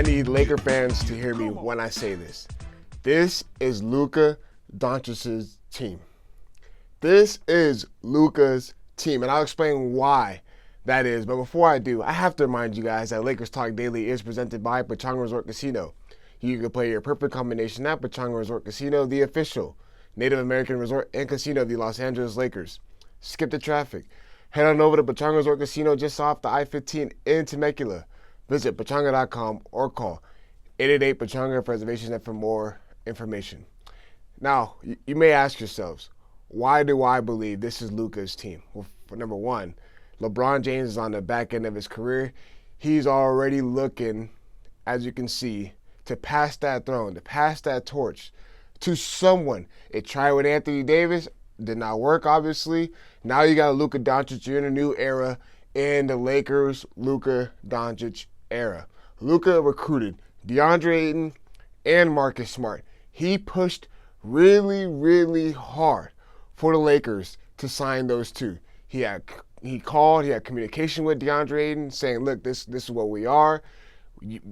I need Laker fans to hear me when I say this. This is Luka Dončić's team. This is Luka's team, and I'll explain why that is. But before I do, I have to remind you guys that Lakers Talk Daily is presented by Pechanga Resort Casino. You can play your perfect combination at Pechanga Resort Casino, the official Native American resort and casino of the Los Angeles Lakers. Skip the traffic. Head on over to Pechanga Resort Casino just off the I-15 in Temecula. Visit Pechanga.com or call 888-PECHANGA for reservations and for more information. Now, you may ask yourselves, why do I believe this is Luka's team? Well, for number one, LeBron James is on the back end of his career. He's already looking, as you can see, to pass that throne, to pass that torch to someone. It tried with Anthony Davis, did not work, obviously. Now you got Luka Dončić. You're in a new era in the Lakers Luka Dončić era. Luka recruited Deondre Ayton and Marcus Smart. He pushed really, really hard for the Lakers to sign those two. He had communication with Deondre Ayton saying, look, this is what we are.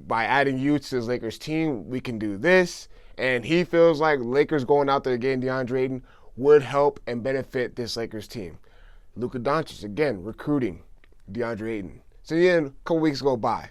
By adding you to this Lakers team, we can do this. And he feels like Lakers going out there getting Deondre Ayton would help and benefit this Lakers team. Luka Dončić, again, recruiting Deondre Ayton. So then a couple weeks go by,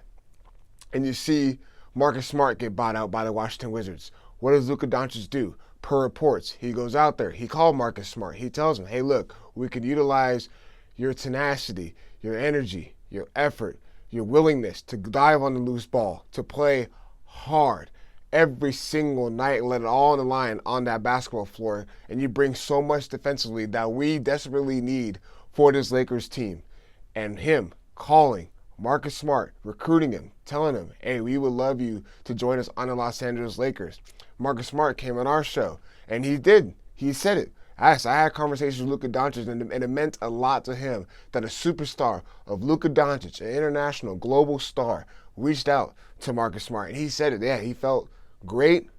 and you see Marcus Smart get bought out by the Washington Wizards. What does Luka Dončić do? Per reports, he goes out there. He called Marcus Smart. He tells him, hey, look, we could utilize your tenacity, your energy, your effort, your willingness to dive on the loose ball, to play hard every single night and let it all on the line on that basketball floor. And you bring so much defensively that we desperately need for this Lakers team. And him calling Marcus Smart, recruiting him, telling him, hey, we would love you to join us on the Los Angeles Lakers. Marcus Smart came on our show, and he did. He said it. I had conversations with Luka Dončić, and it meant a lot to him that a superstar of Luka Dončić, an international global star, reached out to Marcus Smart. And he said it. Yeah, he felt great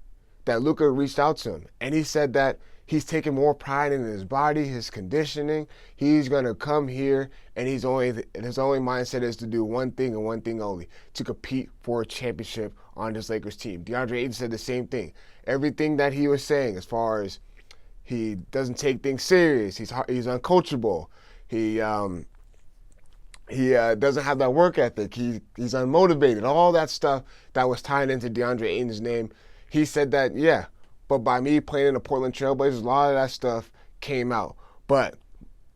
that Luka reached out to him. And he said that he's taking more pride in his body, his conditioning. He's going to come here, and his only mindset is to do one thing and one thing only, to compete for a championship on this Lakers team. Deondre Ayton said the same thing. Everything that he was saying as far as he doesn't take things serious, he's uncoachable, he doesn't have that work ethic, he's unmotivated, all that stuff that was tied into Deondre Ayton's name. He said that, yeah, but by me playing in the Portland Trailblazers, a lot of that stuff came out. But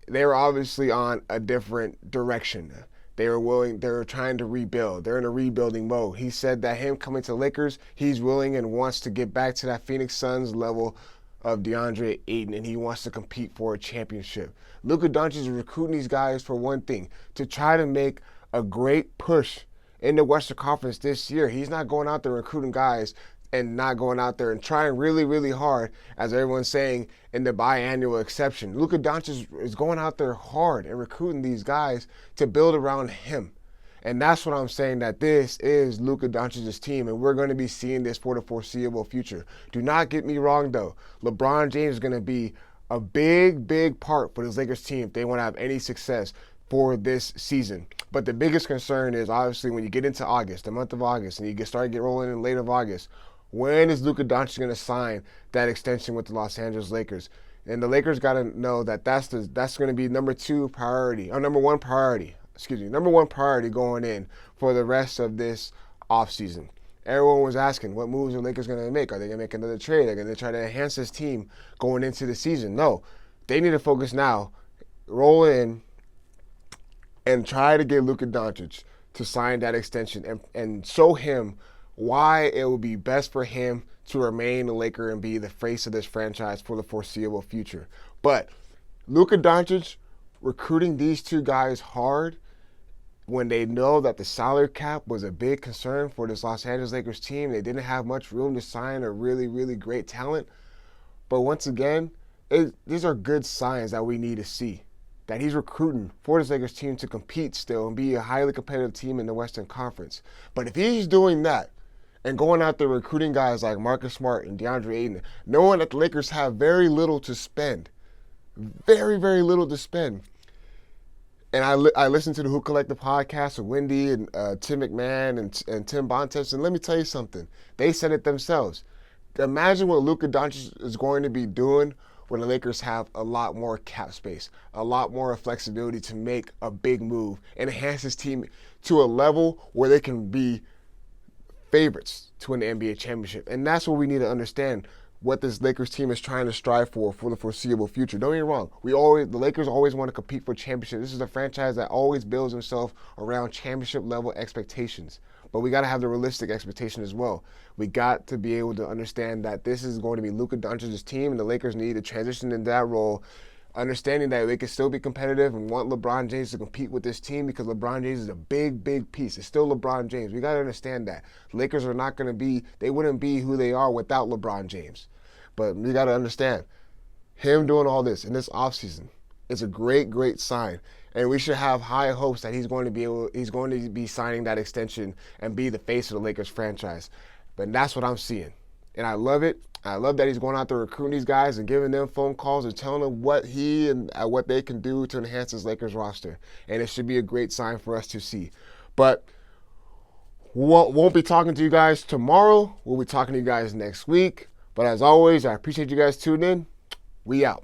they were obviously on a different direction. They were trying to rebuild. They're in a rebuilding mode. He said that him coming to Lakers, he's willing and wants to get back to that Phoenix Suns level of Deondre Ayton, and he wants to compete for a championship. Luka Dončić is recruiting these guys for one thing, to try to make a great push in the Western Conference this year. He's not going out there recruiting guys and not going out there and trying really, really hard, as everyone's saying in the biannual exception. Luka Dončić is going out there hard and recruiting these guys to build around him. And that's what I'm saying, that this is Luka Dončić's team, and we're going to be seeing this for the foreseeable future. Do not get me wrong, though. LeBron James is going to be a big, big part for this Lakers team if they want to have any success for this season. But the biggest concern is, obviously, when you get into August, the month of August, and you start rolling in late of August, when is Luka Dončić going to sign that extension with the Los Angeles Lakers? And the Lakers got to know that that's going to be number one priority going in for the rest of this offseason. Everyone was asking, what moves are the Lakers going to make? Are they going to make another trade? Are they going to try to enhance this team going into the season? No. They need to focus now, roll in, and try to get Luka Dončić to sign that extension and show him why it would be best for him to remain a Laker and be the face of this franchise for the foreseeable future. But Luka Dončić recruiting these two guys hard when they know that the salary cap was a big concern for this Los Angeles Lakers team. They didn't have much room to sign a really, really great talent. But once again, these are good signs that we need to see, that he's recruiting for this Lakers team to compete still and be a highly competitive team in the Western Conference. But if he's doing that and going out there recruiting guys like Marcus Smart and Deondre Ayton, knowing that the Lakers have very little to spend, very, very little to spend, And I listened to the Who Collective podcast with Wendy and Tim McMahon and Tim Bontemps, and let me tell you something. They said it themselves. Imagine what Luka Dončić is going to be doing when the Lakers have a lot more cap space, a lot more flexibility to make a big move and enhance this team to a level where they can be favorites to win the NBA championship. And that's what we need to understand, what this Lakers team is trying to strive for the foreseeable future. Don't get me wrong. The Lakers always want to compete for championship. This is a franchise that always builds himself around championship level expectations. But we got to have the realistic expectation as well. We got to be able to understand that this is going to be Luka Dončić's team, and the Lakers need to transition into that role, understanding that they can still be competitive and want LeBron James to compete with this team, because LeBron James is a big, big piece. It's still LeBron James. We got to understand that. The Lakers are not going to be, they wouldn't be who they are without LeBron James. But we got to understand, him doing all this in this offseason is a great, great sign. And we should have high hopes that he's going to be signing that extension and be the face of the Lakers franchise. But that's what I'm seeing. And I love it. I love that he's going out there recruiting these guys and giving them phone calls and telling them what he and what they can do to enhance his Lakers roster. And it should be a great sign for us to see. But won't be talking to you guys tomorrow. We'll be talking to you guys next week. But as always, I appreciate you guys tuning in. We out.